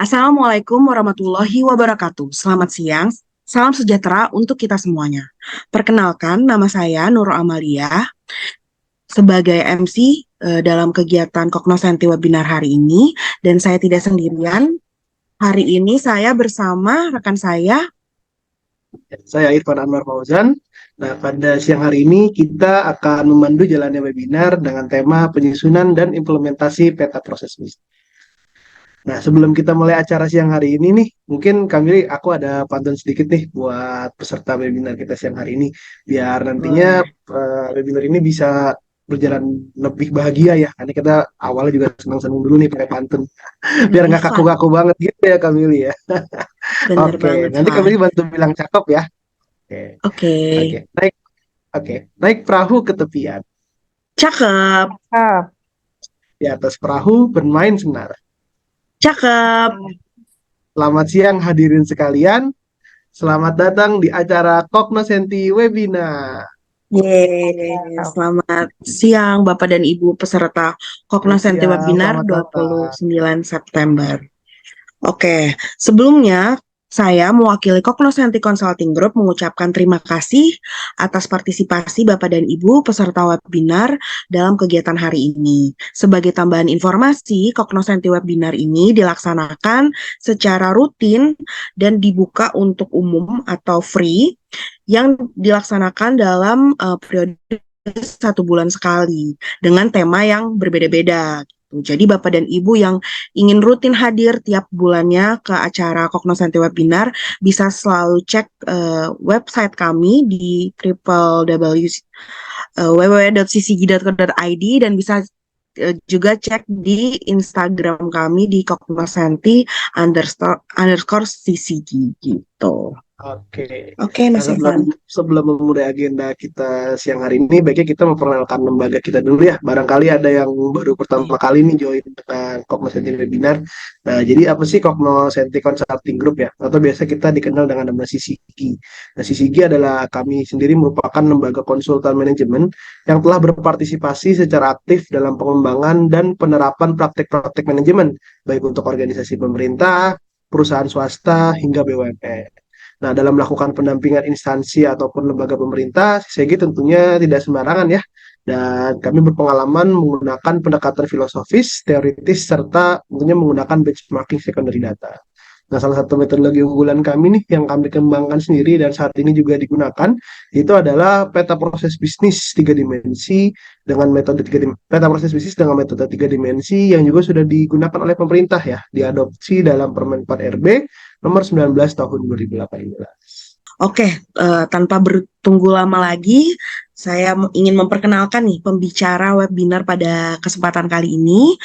Assalamualaikum warahmatullahi wabarakatuh. Selamat siang, salam sejahtera untuk kita semuanya. Perkenalkan, nama saya Nurul Amalia sebagai MC dalam kegiatan Cognoscenti webinar hari ini, dan saya tidak sendirian. Hari ini saya bersama rekan saya. Saya Irfan Anwar Fauzan. Nah, pada siang hari ini kita akan memandu jalannya webinar dengan tema penyusunan dan implementasi peta proses bisnis. Nah, sebelum kita mulai acara siang hari ini nih, mungkin Kamili, aku ada pantun sedikit nih buat peserta webinar kita siang hari ini, biar nantinya Boleh. webinar ini bisa berjalan lebih bahagia ya. Karena kita awalnya juga senang-senang dulu nih pakai pantun, biar Lebih nggak fun. kaku-kaku banget gitu ya Kamili ya. Bener Oke, banget, nanti Fan. Kamili bantu bilang cakep ya. Oke, Oke, oke. Oke, naik perahu ke tepian. cakep, Ah, Di atas perahu bermain senar. cakep. Selamat siang hadirin sekalian. Selamat datang di acara Cognoscenti Webinar. Yeay, selamat siang Bapak dan Ibu peserta Selamat Cognoscenti siang, Webinar selamat datang. 29 September. Oke, sebelumnya saya mewakili Cognoscenti Consulting Group mengucapkan terima kasih atas partisipasi Bapak dan Ibu peserta webinar dalam kegiatan hari ini. Sebagai tambahan informasi, Cognoscenti Webinar ini dilaksanakan secara rutin dan dibuka untuk umum atau free yang dilaksanakan dalam periode 1 bulan sekali dengan tema yang berbeda-beda. Jadi Bapak dan Ibu yang ingin rutin hadir tiap bulannya ke acara Cognoscenti Webinar bisa selalu cek website kami di www.ccg.co.id dan bisa juga cek di Instagram kami di cognoscenti_underscore CCG gitu. Oke. Oke, Nah, Mas Irfan. sebelum memulai agenda kita siang hari ini, baiknya kita memperkenalkan lembaga kita dulu ya. Barangkali ada yang baru pertama kali nih join dengan Cognoscenti Webinar. Nah, jadi apa sih Cognoscenti Consulting Group ya? Atau biasa kita dikenal dengan nama CCG. Nah, CCG adalah kami sendiri merupakan lembaga konsultan manajemen yang telah berpartisipasi secara aktif dalam pengembangan dan penerapan praktik-praktik manajemen, baik untuk organisasi pemerintah, perusahaan swasta, hingga BUMN. Nah, dalam melakukan pendampingan instansi ataupun lembaga pemerintah, CSG tentunya tidak sembarangan ya. Dan kami berpengalaman menggunakan pendekatan filosofis, teoritis, serta tentunya menggunakan benchmarking secondary data. Nah, salah satu metodologi unggulan kami nih yang kami kembangkan sendiri dan saat ini juga digunakan itu adalah peta proses bisnis tiga dimensi dengan metode peta proses bisnis dengan metode tiga dimensi yang juga sudah digunakan oleh pemerintah ya, diadopsi dalam Permen 4 RB nomor 19 tahun 2018. Oke, tanpa bertunggu lama lagi, saya ingin memperkenalkan nih pembicara webinar pada kesempatan kali ini.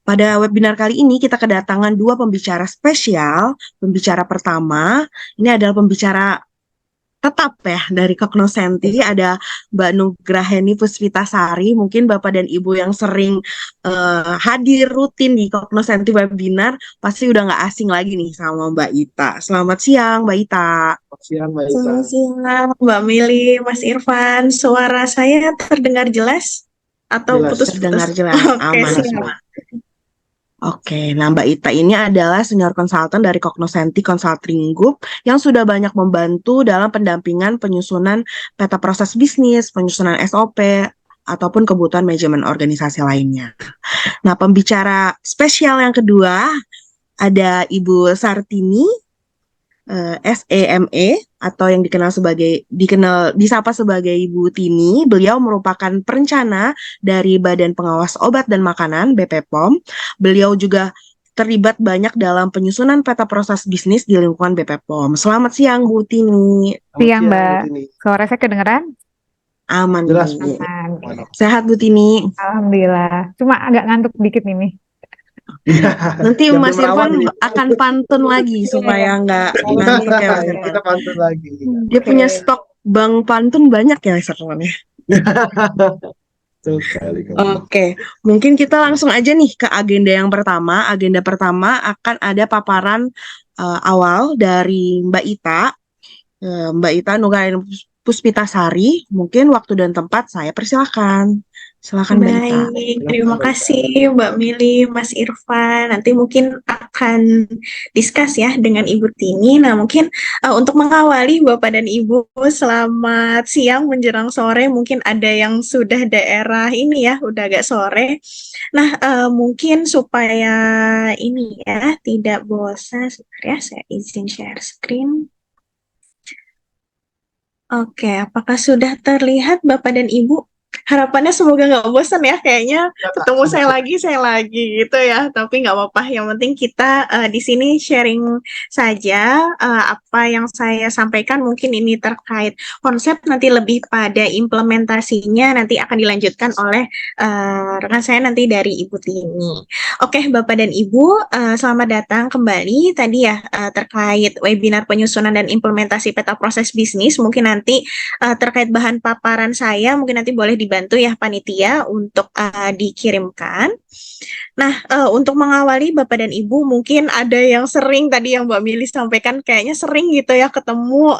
Pada webinar kali ini kita kedatangan dua pembicara spesial. Pembicara pertama, ini adalah pembicara tetap ya dari Cognoscenti, ada Mbak Nugraheni Puspitasari. Mungkin Bapak dan Ibu yang sering hadir rutin di Cognoscenti webinar pasti udah nggak asing lagi nih sama Mbak Ita. Selamat siang Mbak Ita. Selamat siang, Mbak Ita. Selamat siang, Mbak Mili, Mas Irfan. Suara saya terdengar jelas atau Jelas. putus-putus? Terdengar jelas, Oke, aman. siap. Oke, nah Mbak Ita ini adalah senior konsultan dari Cognoscenti Consulting Group yang sudah banyak membantu dalam pendampingan penyusunan peta proses bisnis, penyusunan SOP, ataupun kebutuhan manajemen organisasi lainnya. Nah, pembicara spesial yang kedua ada Ibu Sartini, SEME, atau yang disapa sebagai Ibu Tini. Beliau merupakan perencana dari Badan Pengawas Obat dan Makanan (BPOM). Beliau juga terlibat banyak dalam penyusunan peta proses bisnis di lingkungan BPOM. Selamat siang Bu Tini. Siang, Bu Mbak. Tini. Suara saya kedengeran? Aman Jelas, Bu. Bu. Aman. Sehat Bu Tini. Alhamdulillah. Cuma agak ngantuk dikit nih. Nanti Jam Mas 5 awal Irfan nih. akan pantun lagi supaya nggak ngantuk ya Mas Irfan. Kita pantun lagi. Dia punya stok bank pantun banyak ya Mas Irfan ya. Betul sekali, kamu. Oke, mungkin kita langsung aja nih ke agenda yang pertama. Agenda pertama akan ada paparan awal dari Mbak Ita. Mbak Ita Nugraini Puspitasari. Mungkin waktu dan tempat saya persilahkan. Silakan Mbak Ita. Baik, terima kasih Mbak Mili, Mas Irfan. Nanti mungkin akan discuss ya dengan Ibu Tini. Nah, mungkin untuk mengawali Bapak dan Ibu, selamat siang menjelang sore. Mungkin ada yang sudah daerah ini ya, udah agak sore. Nah, mungkin supaya ini ya, tidak bosan, sebentar ya, saya izin share screen. Oke, apakah sudah terlihat Bapak dan Ibu? Harapannya semoga nggak bosan ya, kayaknya ketemu saya lagi gitu ya. Tapi nggak apa-apa, yang penting kita di sini sharing saja apa yang saya sampaikan. Mungkin ini terkait konsep, nanti lebih pada implementasinya nanti akan dilanjutkan oleh rekan saya nanti dari Ibu Tini. Oke, Bapak dan Ibu, selamat datang kembali. Tadi ya terkait webinar penyusunan dan implementasi peta proses bisnis. Mungkin nanti terkait bahan paparan saya, mungkin nanti boleh dibantu ya panitia untuk dikirimkan. Nah, untuk mengawali Bapak dan Ibu, mungkin ada yang sering tadi yang Mbak Mili sampaikan, kayaknya sering gitu ya ketemu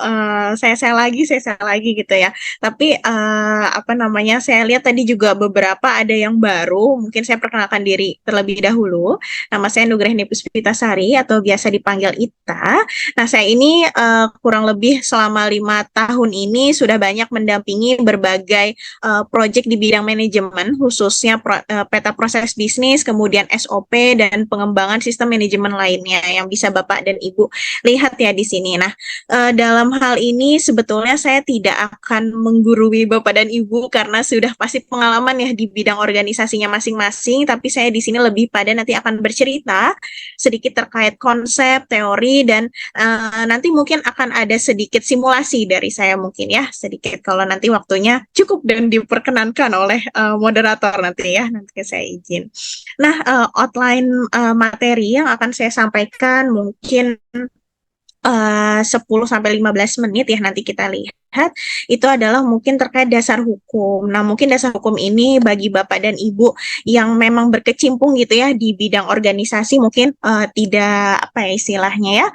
saya lagi gitu ya. Tapi apa namanya, saya lihat tadi juga beberapa ada yang baru. Mungkin saya perkenalkan diri terlebih dahulu. Nama saya Nugrahini Puspitasari atau biasa dipanggil Ita. Nah, saya ini kurang lebih selama 5 tahun ini sudah banyak mendampingi berbagai proyek di bidang manajemen, khususnya peta proses bisnis, kemudian SOP dan pengembangan sistem manajemen lainnya yang bisa Bapak dan Ibu lihat ya di sini. Nah, dalam hal ini sebetulnya saya tidak akan menggurui Bapak dan Ibu karena sudah pasti pengalaman ya di bidang organisasinya masing-masing, tapi saya di sini lebih pada nanti akan bercerita sedikit terkait konsep, teori, dan nanti mungkin akan ada sedikit simulasi dari saya mungkin ya, sedikit kalau nanti waktunya cukup dan diperkenankan oleh moderator nanti ya, nanti saya izin. Nah, outline materi yang akan saya sampaikan mungkin 10-15 menit ya, nanti kita lihat itu adalah mungkin terkait dasar hukum. Nah, mungkin dasar hukum ini bagi Bapak dan Ibu yang memang berkecimpung gitu ya di bidang organisasi, mungkin tidak apa ya istilahnya ya,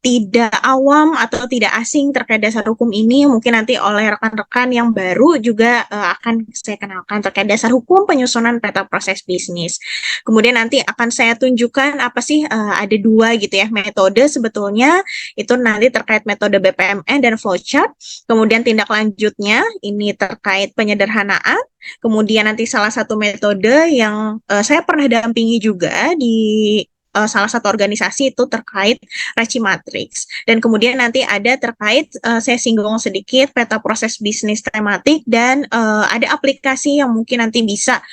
tidak awam atau tidak asing terkait dasar hukum ini. Mungkin nanti oleh rekan-rekan yang baru juga akan saya kenalkan terkait dasar hukum penyusunan peta proses bisnis. Kemudian nanti akan saya tunjukkan apa sih, ada 2 gitu ya metode sebetulnya, itu nanti terkait metode BPMN dan flowchart. Kemudian tindak lanjutnya ini terkait penyederhanaan. Kemudian nanti salah satu metode yang saya pernah dampingi juga di salah satu organisasi itu terkait Raci Matrix. Dan kemudian nanti ada terkait saya singgung sedikit peta proses bisnis tematik, dan ada aplikasi yang mungkin nanti bisa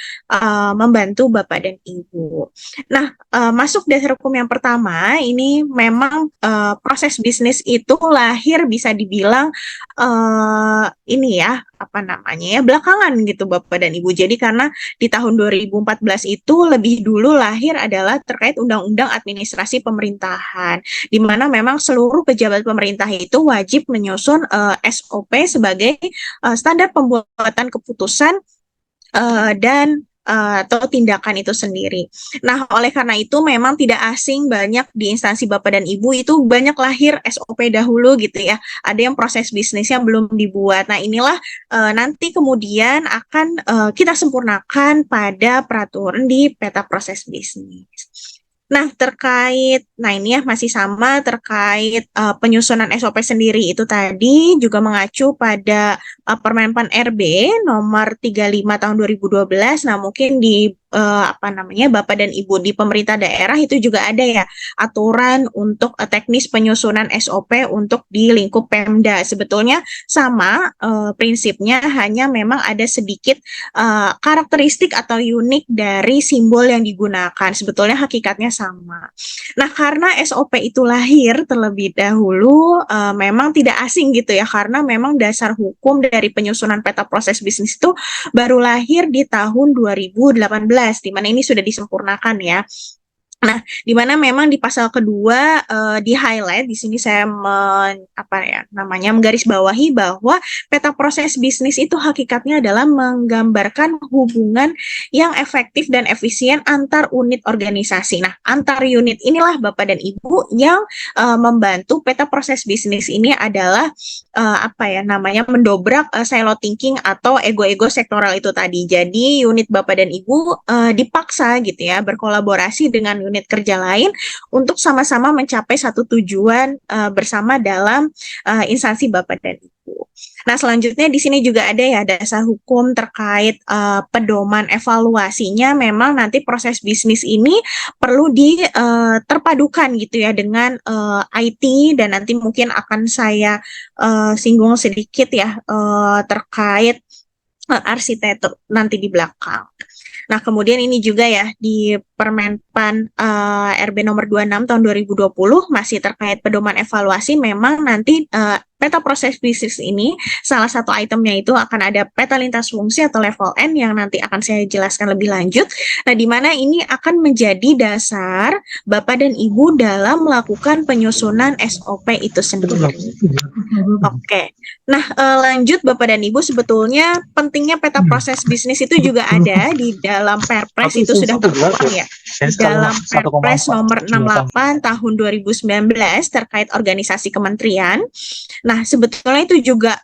membantu Bapak dan Ibu. Nah, masuk dasar hukum yang pertama, ini memang proses bisnis itu lahir bisa dibilang ini ya, apa namanya ya, belakangan gitu Bapak dan Ibu. Jadi karena di tahun 2014 itu lebih dulu lahir adalah terkait Undang-Undang Administrasi Pemerintahan, di mana memang seluruh pejabat pemerintah itu wajib menyusun SOP sebagai standar pembuatan keputusan dan atau tindakan itu sendiri. Nah, oleh karena itu memang tidak asing, banyak di instansi Bapak dan Ibu itu banyak lahir SOP dahulu gitu ya. Ada yang proses bisnisnya belum dibuat. Nah, inilah nanti kemudian akan kita sempurnakan pada peraturan di peta proses bisnis. Nah, ini ya masih sama terkait penyusunan SOP sendiri itu tadi juga mengacu pada Permenpan RB nomor 35 tahun 2012. Nah, mungkin di apa namanya Bapak dan Ibu di pemerintah daerah itu juga ada ya aturan untuk teknis penyusunan SOP untuk di lingkup Pemda. Sebetulnya sama prinsipnya, hanya memang ada sedikit karakteristik atau unik dari simbol yang digunakan. Sebetulnya hakikatnya sama. Nah, karena SOP itu lahir terlebih dahulu, memang tidak asing gitu ya, karena memang dasar hukum dari penyusunan peta proses bisnis itu baru lahir di tahun 2018, di mana ini sudah disempurnakan ya. Nah, di mana memang di pasal kedua di highlight di sini saya menggarisbawahi bahwa peta proses bisnis itu hakikatnya adalah menggambarkan hubungan yang efektif dan efisien antar unit organisasi. Nah, antar unit inilah Bapak dan Ibu yang membantu peta proses bisnis ini adalah mendobrak silo thinking atau ego-ego sektoral itu tadi. Jadi unit Bapak dan Ibu dipaksa gitu ya berkolaborasi dengan unit unit kerja lain untuk sama-sama mencapai satu tujuan bersama dalam instansi Bapak dan Ibu. Nah, selanjutnya di sini juga ada ya dasar hukum terkait pedoman evaluasinya. Memang nanti proses bisnis ini perlu terpadukan gitu ya dengan IT, dan nanti mungkin akan saya singgung sedikit ya terkait arsitektur nanti di belakang. Nah, kemudian ini juga ya di Permenpan RB nomor 26 tahun 2020 masih terkait pedoman evaluasi. Memang nanti peta proses bisnis ini salah satu itemnya itu akan ada peta lintas fungsi atau level N yang nanti akan saya jelaskan lebih lanjut. Nah, di mana ini akan menjadi dasar Bapak dan Ibu dalam melakukan penyusunan SOP itu sendiri. Oke. Nah, lanjut Bapak dan Ibu, sebetulnya pentingnya peta proses bisnis itu juga ada di dalam Perpres, itu sudah tertuang ya. Dalam Perpres nomor 68 tahun 2019 terkait organisasi kementerian. Nah, sebetulnya itu juga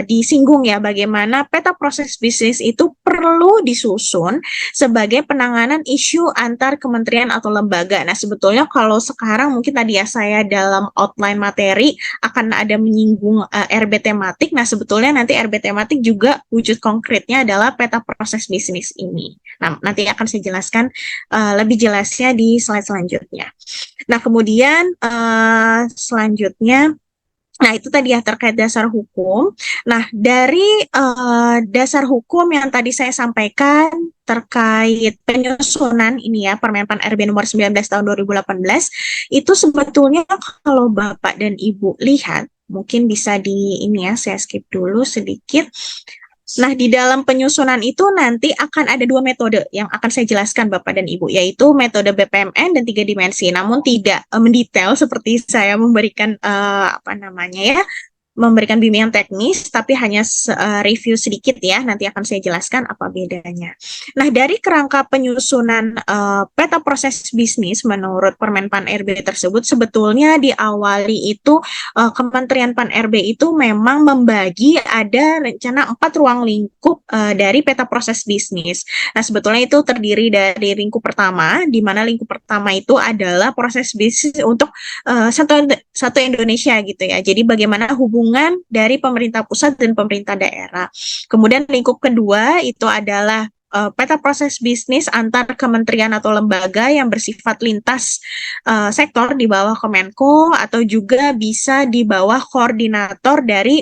disinggung ya bagaimana peta proses bisnis itu perlu disusun sebagai penanganan isu antar kementerian atau lembaga. Nah, sebetulnya kalau sekarang mungkin tadi ya saya dalam outline materi akan ada menyinggung RB tematik. Nah, sebetulnya nanti RB tematik juga wujud konkretnya adalah peta proses bisnis ini. Nah, nanti akan saya jelaskan lebih jelasnya di slide selanjutnya. Nah, kemudian selanjutnya, nah itu tadi ya terkait dasar hukum. Nah, dari dasar hukum yang tadi saya sampaikan terkait penyusunan ini ya, Permenpan RB nomor 19 tahun 2018, itu sebetulnya kalau Bapak dan Ibu lihat, mungkin bisa di ini ya, saya skip dulu sedikit. Nah, di dalam penyusunan itu nanti akan ada dua metode yang akan saya jelaskan Bapak dan Ibu, yaitu metode BPMN dan 3 dimensi. Namun tidak mendetail seperti saya memberikan memberikan bimbingan teknis, tapi hanya review sedikit ya, nanti akan saya jelaskan apa bedanya. Nah, dari kerangka penyusunan peta proses bisnis menurut Permenpan RB tersebut, sebetulnya diawali itu Kementerian Pan RB itu memang membagi ada rencana 4 ruang lingkup dari peta proses bisnis. Nah, sebetulnya itu terdiri dari lingkup pertama, di mana lingkup pertama itu adalah proses bisnis untuk satu Indonesia gitu ya. Jadi bagaimana hubungan dari pemerintah pusat dan pemerintah daerah. Kemudian lingkup kedua itu adalah peta proses bisnis antar kementerian atau lembaga yang bersifat lintas sektor di bawah Kemenko, atau juga bisa di bawah koordinator dari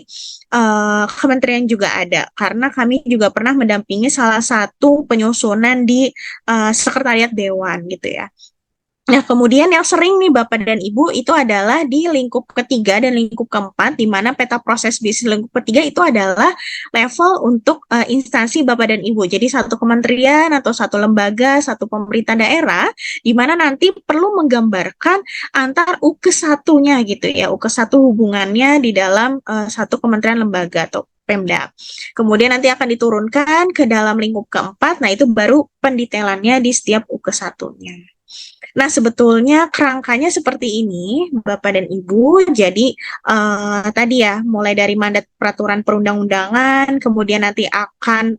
kementerian juga ada. Karena kami juga pernah mendampingi salah satu penyusunan di sekretariat dewan gitu ya. Nah, kemudian yang sering nih Bapak dan Ibu itu adalah di lingkup ketiga dan lingkup keempat, di mana peta proses bisnis lingkup ketiga itu adalah level untuk instansi Bapak dan Ibu. Jadi satu kementerian atau satu lembaga, satu pemerintah daerah, di mana nanti perlu menggambarkan antar UKES-1-nya gitu ya, UKES-1 hubungannya di dalam satu kementerian lembaga atau Pemda. Kemudian nanti akan diturunkan ke dalam lingkup keempat, nah itu baru pendetailannya di setiap UKES-1-nya. Nah, sebetulnya kerangkanya seperti ini, Bapak dan Ibu. Jadi, tadi ya, mulai dari mandat peraturan perundang-undangan, kemudian nanti akan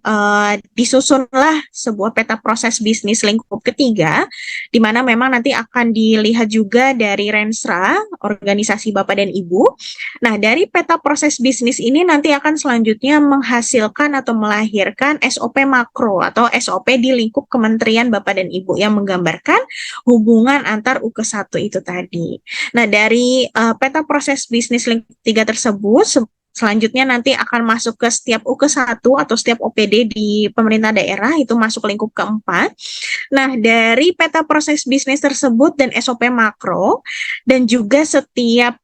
disusunlah sebuah peta proses bisnis lingkup ketiga, di mana memang nanti akan dilihat juga dari Rensra, organisasi Bapak dan Ibu. Nah, dari peta proses bisnis ini nanti akan selanjutnya menghasilkan atau melahirkan SOP makro atau SOP di lingkup Kementerian Bapak dan Ibu yang menggambarkan hubungan antar UKES-1 itu tadi. Nah, dari peta proses bisnis lingkup 3 tersebut, selanjutnya nanti akan masuk ke setiap UKES-1 atau setiap OPD di pemerintah daerah, itu masuk lingkup keempat. Nah, dari peta proses bisnis tersebut dan SOP makro, dan juga setiap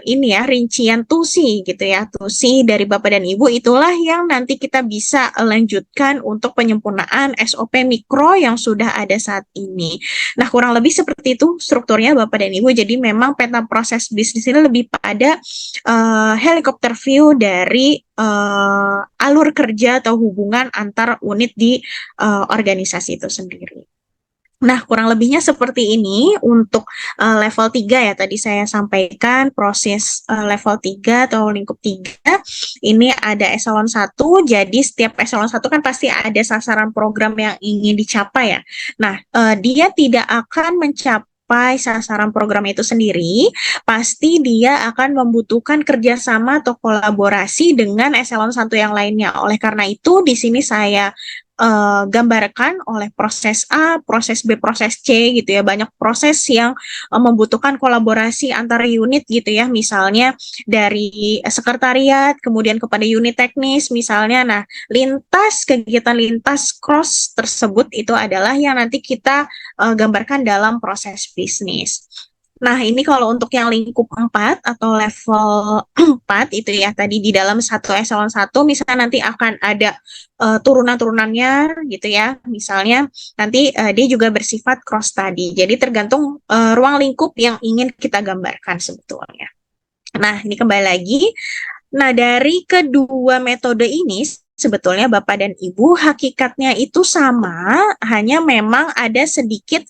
ini ya, rincian TUSI gitu ya, TUSI dari Bapak dan Ibu, itulah yang nanti kita bisa lanjutkan untuk penyempurnaan SOP mikro yang sudah ada saat ini. Nah, kurang lebih seperti itu strukturnya Bapak dan Ibu. Jadi memang peta proses bisnis ini lebih pada helikopter view dari alur kerja atau hubungan antar unit di organisasi itu sendiri. Nah, kurang lebihnya seperti ini untuk level 3 ya tadi saya sampaikan proses level 3 atau lingkup 3 ini ada eselon 1. Jadi setiap eselon 1 kan pasti ada sasaran program yang ingin dicapai ya. Nah, dia tidak akan mencapai sasaran program itu sendiri, pasti dia akan membutuhkan kerjasama atau kolaborasi dengan eselon 1 yang lainnya. Oleh karena itu, di sini saya gambarkan oleh proses A, proses B, proses C gitu ya. Banyak proses yang membutuhkan kolaborasi antar unit gitu ya. Misalnya dari sekretariat kemudian kepada unit teknis misalnya. Nah, kegiatan lintas cross tersebut itu adalah yang nanti kita gambarkan dalam proses bisnis. Nah, ini kalau untuk yang lingkup 4 atau level 4 itu ya tadi di dalam satu eselon 1 misalnya nanti akan ada turunan-turunannya gitu ya. Misalnya nanti dia juga bersifat cross study. Jadi tergantung ruang lingkup yang ingin kita gambarkan sebetulnya. Nah, ini kembali lagi. Nah, dari kedua metode ini sebetulnya Bapak dan Ibu hakikatnya itu sama, hanya memang ada sedikit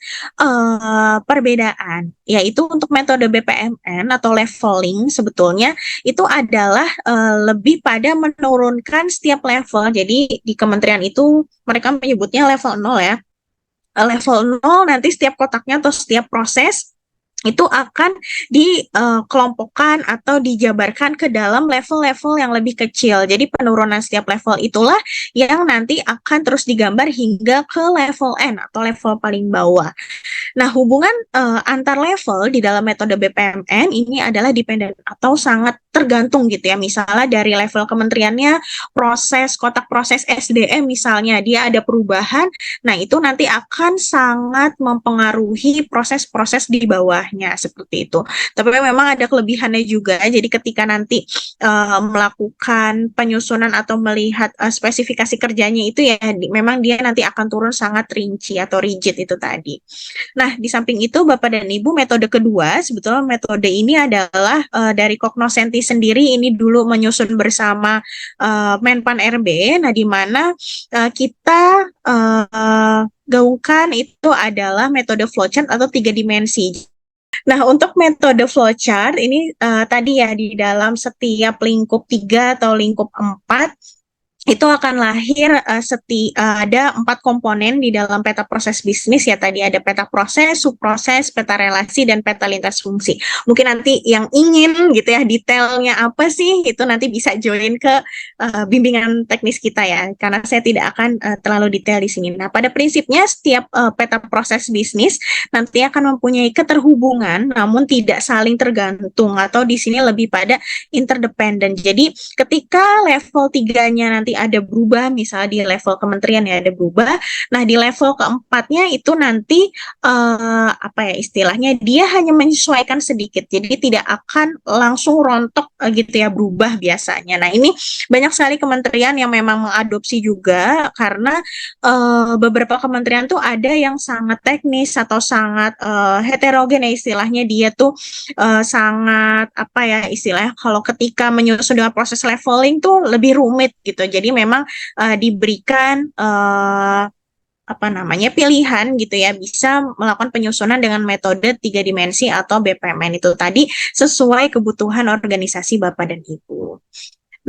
perbedaan, yaitu untuk metode BPMN atau leveling sebetulnya itu adalah lebih pada menurunkan setiap level. Jadi di kementerian itu mereka menyebutnya level 0 ya. Level 0 nanti setiap kotaknya atau setiap proses itu akan dikelompokkan atau dijabarkan ke dalam level-level yang lebih kecil. Jadi penurunan setiap level itulah yang nanti akan terus digambar hingga ke level N atau level paling bawah. Nah, hubungan antar level di dalam metode BPMN ini adalah dependen atau sangat tergantung gitu ya. Misalnya dari level kementeriannya, kotak proses SDM misalnya, dia ada perubahan, nah itu nanti akan sangat mempengaruhi proses-proses di bawahnya seperti itu. Tapi memang ada kelebihannya juga, jadi ketika nanti melakukan penyusunan atau melihat spesifikasi kerjanya itu ya, memang dia nanti akan turun sangat rinci atau rigid itu tadi. Nah, di samping itu Bapak dan Ibu metode kedua, sebetulnya metode ini adalah dari Cognoscenti sendiri ini dulu menyusun bersama Menpan RB, nah di mana kita gaungkan itu adalah metode flowchart atau 3 dimensi. Nah, untuk metode flowchart ini tadi ya di dalam setiap lingkup 3 atau lingkup 4 itu akan lahir ada 4 komponen di dalam peta proses bisnis ya tadi ada peta proses, subproses, peta relasi dan peta lintas fungsi. Mungkin nanti yang ingin gitu ya detailnya apa sih itu nanti bisa join ke bimbingan teknis kita ya karena saya tidak akan terlalu detail di sini. Nah, pada prinsipnya setiap peta proses bisnis nanti akan mempunyai keterhubungan namun tidak saling tergantung atau di sini lebih pada interdependent. Jadi ketika level 3-nya nanti ada berubah, misalnya di level kementerian ya ada berubah. Nah, di level keempatnya itu nanti apa ya istilahnya dia hanya menyesuaikan sedikit. Jadi tidak akan langsung rontok gitu ya berubah biasanya. Nah, ini banyak sekali kementerian yang memang mengadopsi juga karena beberapa kementerian tuh ada yang sangat teknis atau sangat heterogen ya istilahnya dia tuh sangat apa ya istilahnya kalau ketika menyusun dengan proses leveling tuh lebih rumit gitu. Jadi memang diberikan apa namanya pilihan gitu ya bisa melakukan penyusunan dengan metode 3 dimensi atau BPMN itu tadi sesuai kebutuhan organisasi Bapak dan Ibu.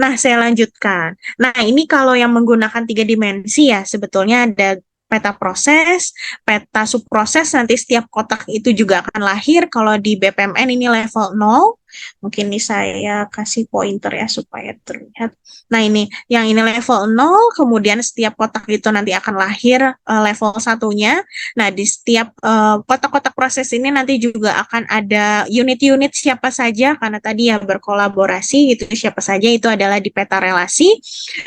Nah, saya lanjutkan. Nah, ini kalau yang menggunakan 3 dimensi ya sebetulnya ada peta proses, peta subproses, nanti setiap kotak itu juga akan lahir. Kalau di BPMN ini level 0, mungkin ini saya kasih pointer ya supaya terlihat. Nah, ini yang ini level 0, kemudian setiap kotak itu nanti akan lahir level 1-nya. Nah, di setiap kotak-kotak proses ini nanti juga akan ada unit-unit siapa saja, karena tadi ya berkolaborasi gitu, siapa saja itu adalah di peta relasi.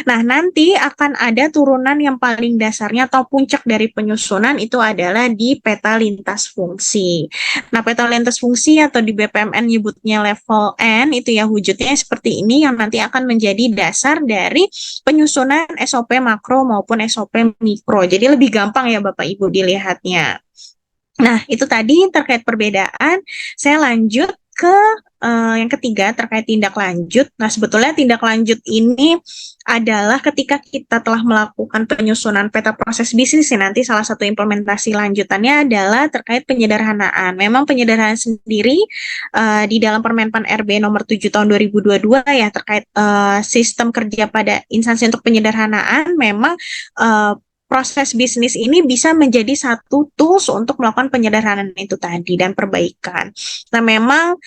Nah, nanti akan ada turunan yang paling dasarnya atau puncak dari penyusunan itu adalah di peta lintas fungsi. Nah, peta lintas fungsi atau di BPMN nyebutnya level N itu ya wujudnya seperti ini yang nanti akan menjadi dasar dari penyusunan SOP makro maupun SOP mikro. Jadi lebih gampang ya Bapak Ibu dilihatnya. Nah, itu tadi terkait perbedaan. Saya lanjut ke yang ketiga terkait tindak lanjut. Nah, sebetulnya tindak lanjut ini adalah ketika kita telah melakukan penyusunan peta proses bisnis, nanti salah satu implementasi lanjutannya adalah terkait penyederhanaan. Memang penyederhanaan sendiri di dalam Permenpan RB nomor 7 tahun 2022 ya terkait sistem kerja pada instansi untuk penyederhanaan, memang proses bisnis ini bisa menjadi satu tools untuk melakukan penyederhanaan itu tadi dan perbaikan. Nah, memang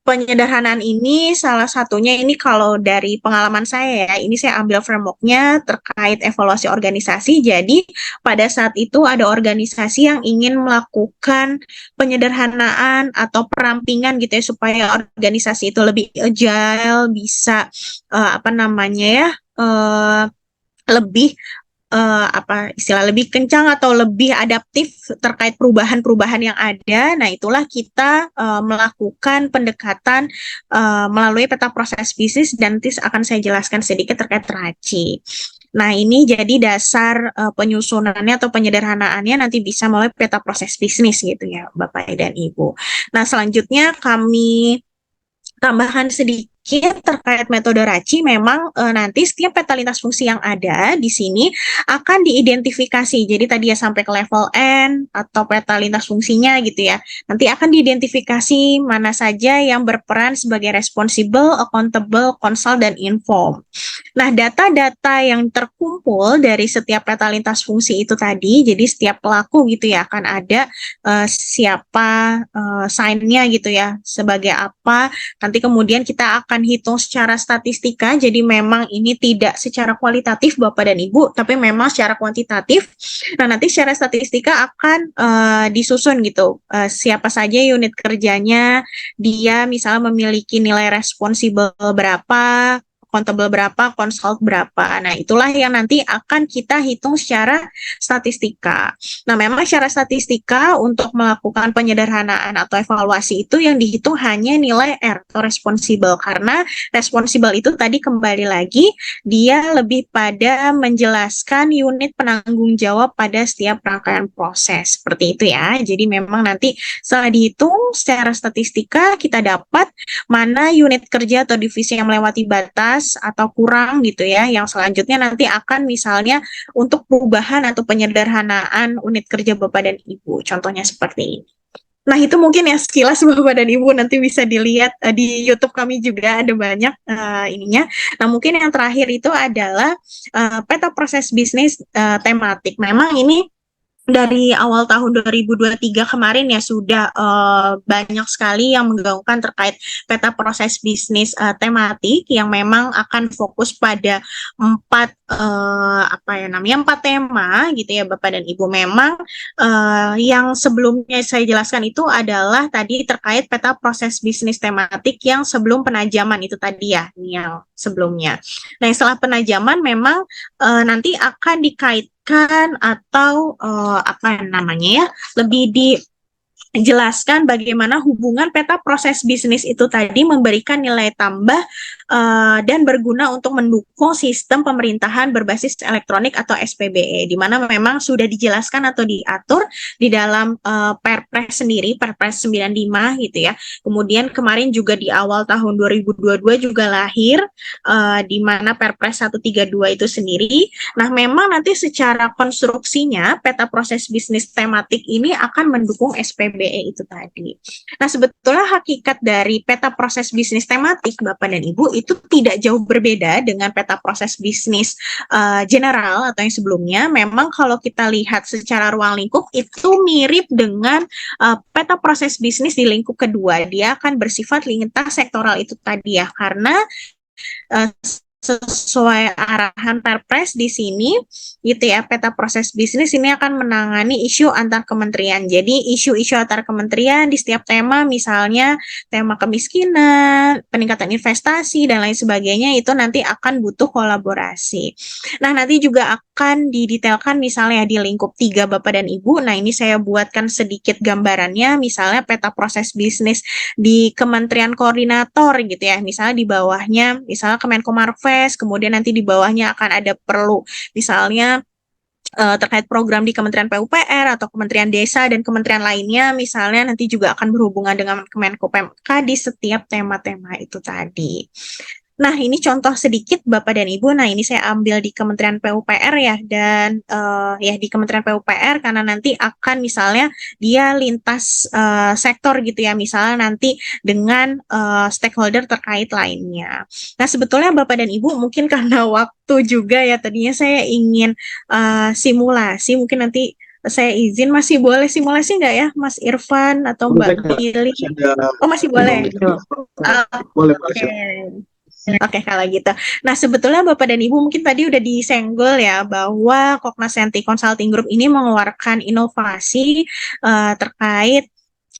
penyederhanaan ini salah satunya ini kalau dari pengalaman saya ya, ini saya ambil frameworknya terkait evaluasi organisasi. Jadi pada saat itu ada organisasi yang ingin melakukan penyederhanaan atau perampingan gitu ya supaya organisasi itu lebih agile, bisa lebih lebih kencang atau lebih adaptif terkait perubahan-perubahan yang ada. Nah, itulah kita melakukan pendekatan melalui peta proses bisnis dan nanti akan saya jelaskan sedikit terkait RACI. Nah, ini jadi dasar penyusunannya atau penyederhanaannya nanti bisa melalui peta proses bisnis gitu ya, Bapak dan Ibu. Nah, selanjutnya kami tambahan sedikit terkait metode RACI, memang nanti setiap peta lintas fungsi yang ada di sini akan diidentifikasi. Jadi tadi ya sampai ke level N atau peta lintas fungsinya gitu ya. Nanti akan diidentifikasi mana saja yang berperan sebagai responsible, accountable, consult, dan inform. Nah, data-data yang terkumpul dari setiap peta lintas fungsi itu tadi, jadi setiap pelaku gitu ya akan ada siapa sign-nya gitu ya, sebagai apa. Nanti kemudian kita akan hitung secara statistika, jadi memang ini tidak secara kualitatif Bapak dan Ibu, tapi memang secara kuantitatif. Nah, nanti secara statistika akan disusun gitu, siapa saja unit kerjanya, dia misalnya memiliki nilai responsibel berapa, accountable berapa, consult berapa. Nah, itulah yang nanti akan kita hitung secara statistika. Nah, memang secara statistika untuk melakukan penyederhanaan atau evaluasi itu yang dihitung hanya nilai R atau responsible, karena responsible itu tadi kembali lagi dia lebih pada menjelaskan unit penanggung jawab pada setiap rangkaian proses. Seperti itu ya. Jadi memang nanti setelah dihitung secara statistika kita dapat mana unit kerja atau divisi yang melewati batas atau kurang gitu ya, yang selanjutnya nanti akan misalnya untuk perubahan atau penyederhanaan unit kerja Bapak dan Ibu, contohnya seperti ini. Nah, itu mungkin ya sekilas Bapak dan Ibu, nanti bisa dilihat di YouTube kami juga ada banyak ininya. Nah, mungkin yang terakhir itu adalah peta proses bisnis tematik. Memang ini dari awal tahun 2023 kemarin ya sudah banyak sekali yang menggaungkan terkait peta proses bisnis tematik yang memang akan fokus pada empat tema gitu ya Bapak dan Ibu. Memang yang sebelumnya saya jelaskan itu adalah tadi terkait peta proses bisnis tematik yang sebelum penajaman itu tadi ya, yang sebelumnya. Nah, setelah penajaman memang nanti akan dikaitkan atau lebih dijelaskan bagaimana hubungan peta proses bisnis itu tadi memberikan nilai tambah dan berguna untuk mendukung sistem pemerintahan berbasis elektronik atau SPBE, di mana memang sudah dijelaskan atau diatur di dalam Perpres sendiri, Perpres 95 gitu ya. Kemudian kemarin juga di awal tahun 2022 juga lahir di mana Perpres 132 itu sendiri. Nah, memang nanti secara konstruksinya peta proses bisnis tematik ini akan mendukung SPBE itu tadi. Nah, sebetulnya hakikat dari peta proses bisnis tematik Bapak dan Ibu itu tidak jauh berbeda dengan peta proses bisnis general atau yang sebelumnya. Memang kalau kita lihat secara ruang lingkup itu mirip dengan peta proses bisnis di lingkup kedua. Dia akan bersifat lintas sektoral itu tadi ya, karena sesuai arahan Perpres di sini gitu ya, peta proses bisnis ini akan menangani isu antar kementerian. Jadi isu-isu antar kementerian di setiap tema, misalnya tema kemiskinan, peningkatan investasi dan lain sebagainya, itu nanti akan butuh kolaborasi. Nah, nanti juga akan didetailkan misalnya di lingkup 3 Bapak dan Ibu. Nah, ini saya buatkan sedikit gambarannya, misalnya peta proses bisnis di kementerian koordinator gitu ya. Misalnya di bawahnya misalnya Kemenko Marves, kemudian nanti di bawahnya akan ada perlu misalnya terkait program di Kementerian PUPR atau Kementerian Desa dan kementerian lainnya, misalnya nanti juga akan berhubungan dengan Kemenko PMK di setiap tema-tema itu tadi. Nah, ini contoh sedikit Bapak dan Ibu. Nah, ini saya ambil di Kementerian PUPR ya, dan ya di Kementerian PUPR karena nanti akan misalnya dia lintas sektor gitu ya, misalnya nanti dengan stakeholder terkait lainnya. Nah, sebetulnya Bapak dan Ibu mungkin karena waktu juga ya, tadinya saya ingin simulasi, mungkin nanti saya izin masih boleh simulasi nggak ya, Mas Irfan atau Boleh Mbak Kak, Pili? masih ada Oh, masih 5 boleh. menit lagi. Boleh, boleh. Oke. Oke, kalau gitu. Nah, sebetulnya Bapak dan Ibu mungkin tadi udah disenggol ya bahwa Cognoscenti Consulting Group ini mengeluarkan inovasi terkait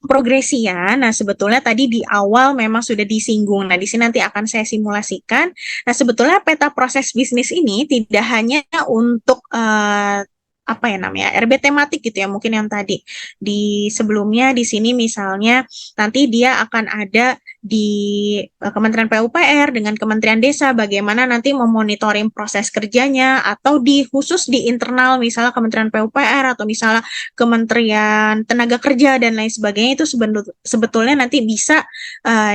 progresi ya. Nah, sebetulnya tadi di awal memang sudah disinggung. Nah, di sini nanti akan saya simulasikan. Nah, sebetulnya peta proses bisnis ini tidak hanya untuk apa ya namanya RB tematik gitu ya, mungkin yang tadi di sebelumnya di sini misalnya nanti dia akan ada di Kementerian PUPR dengan Kementerian Desa bagaimana nanti memonitoring proses kerjanya, atau di khusus di internal misalnya Kementerian PUPR atau misalnya Kementerian Tenaga Kerja dan lain sebagainya, itu sebetulnya nanti bisa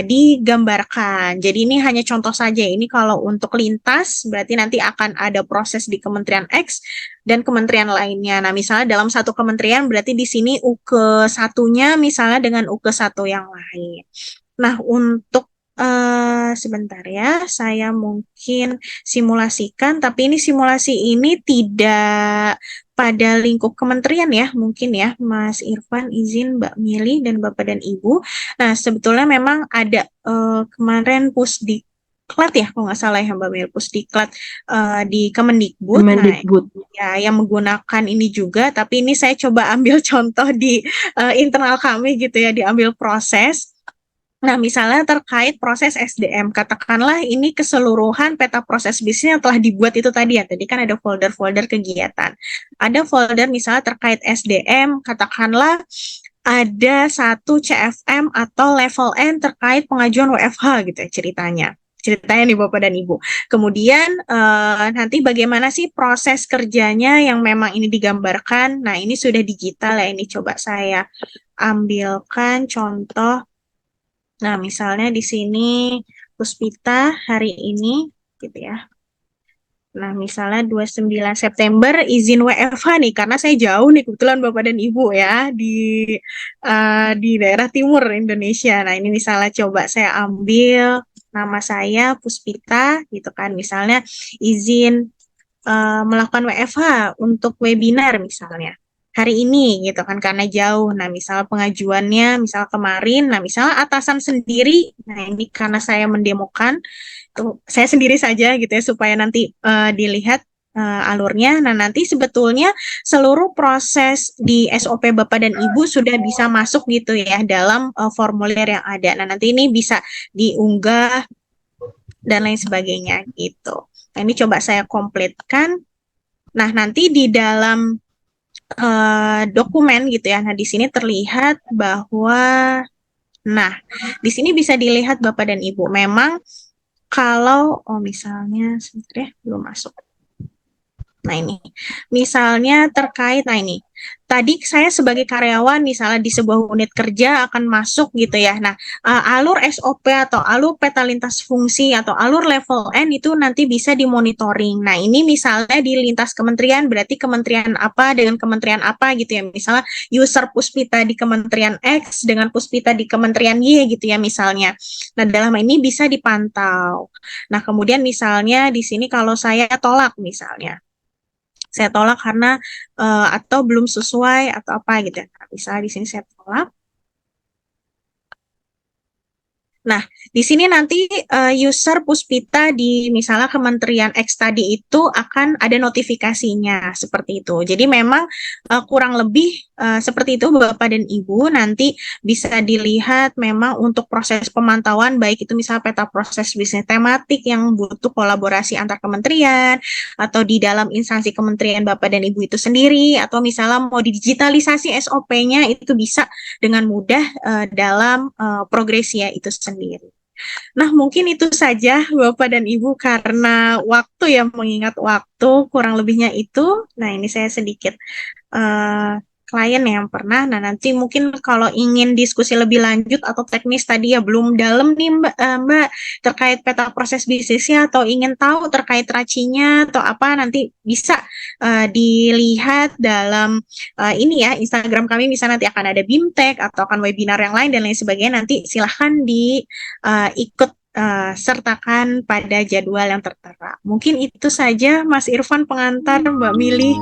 digambarkan. Jadi ini hanya contoh saja. Ini kalau untuk lintas berarti nanti akan ada proses di Kementerian X dan kementerian lainnya. Nah, misalnya dalam satu kementerian berarti di sini UK satunya misalnya dengan UK satu yang lain. Nah, untuk sebentar ya, saya mungkin simulasikan, tapi ini simulasi ini tidak pada lingkup kementerian ya, mungkin ya, Mas Irfan, izin Mbak Mili dan Bapak dan Ibu. Nah, sebetulnya memang ada kemarin Pusdiklat ya, kalau nggak salah ya Mbak Mili, Pusdiklat di Kemendikbud. Nah, Kemendikbud. ya yang menggunakan ini juga, tapi ini saya coba ambil contoh di internal kami gitu ya, diambil proses. Nah, misalnya terkait proses SDM, katakanlah ini keseluruhan peta proses bisnis yang telah dibuat itu tadi ya, tadi kan ada folder-folder kegiatan. Ada folder misalnya terkait SDM, katakanlah ada satu CFM atau level N terkait pengajuan WFH gitu ya ceritanya nih Bapak dan Ibu. Kemudian nanti bagaimana sih proses kerjanya yang memang ini digambarkan. Nah, ini sudah digital ya, ini coba saya ambilkan contoh. Nah, misalnya di sini Puspita hari ini gitu ya. Nah, misalnya 29 September izin WFH nih, karena saya jauh nih kebetulan Bapak dan Ibu ya di daerah timur Indonesia. Nah, ini misalnya coba saya ambil nama saya Puspita gitu kan. Misalnya izin melakukan WFH untuk webinar misalnya hari ini gitu kan karena jauh. Nah, misal pengajuannya misal kemarin, nah misal atasan sendiri, nah ini karena saya mendemokan tuh saya sendiri saja gitu ya supaya nanti dilihat alurnya. Nah, nanti sebetulnya seluruh proses di SOP Bapak dan Ibu sudah bisa masuk gitu ya dalam formulir yang ada. Nah, nanti ini bisa diunggah dan lain sebagainya gitu. Nah, ini coba saya komplitkan. Nah, nanti di dalam dokumen gitu ya. Nah, di sini terlihat bahwa, nah, di sini bisa dilihat Bapak dan Ibu. Memang kalau, misalnya, sebentar ya, belum masuk. Nah, ini, misalnya terkait, nah ini, tadi saya sebagai karyawan misalnya di sebuah unit kerja akan masuk gitu ya. Nah, alur SOP atau alur peta lintas fungsi atau alur level N itu nanti bisa dimonitoring. Nah, ini misalnya di lintas kementerian berarti kementerian apa dengan kementerian apa gitu ya. Misalnya user Puspita di kementerian X dengan Puspita di kementerian Y gitu ya misalnya. Nah, dalam ini bisa dipantau. Nah, kemudian misalnya di sini kalau saya tolak misalnya. Saya tolak karena atau belum sesuai atau apa gitu ya. Nah, misalnya di sini saya tolak. Nah, di sini nanti user Puspita di misalnya Kementerian X tadi itu akan ada notifikasinya seperti itu. Jadi memang kurang lebih seperti itu Bapak dan Ibu, nanti bisa dilihat memang untuk proses pemantauan baik itu misalnya peta proses bisnis tematik yang butuh kolaborasi antar kementerian atau di dalam instansi kementerian Bapak dan Ibu itu sendiri, atau misalnya mau digitalisasi SOP-nya itu bisa dengan mudah dalam progresi itu sendiri. Nah, mungkin itu saja Bapak dan Ibu karena waktu ya, mengingat waktu kurang lebihnya itu. Nah, ini saya sedikit eh, klien yang pernah. Nah, nanti mungkin kalau ingin diskusi lebih lanjut atau teknis tadi ya belum dalam nih Mbak terkait peta proses bisnisnya atau ingin tahu terkait racinya atau apa nanti bisa dilihat dalam ini ya Instagram kami bisa nanti akan ada BIMTEK atau akan webinar yang lain dan lain sebagainya nanti silahkan ikut sertakan pada jadwal yang tertera. Mungkin itu saja Mas Irfan pengantar Mbak Mili.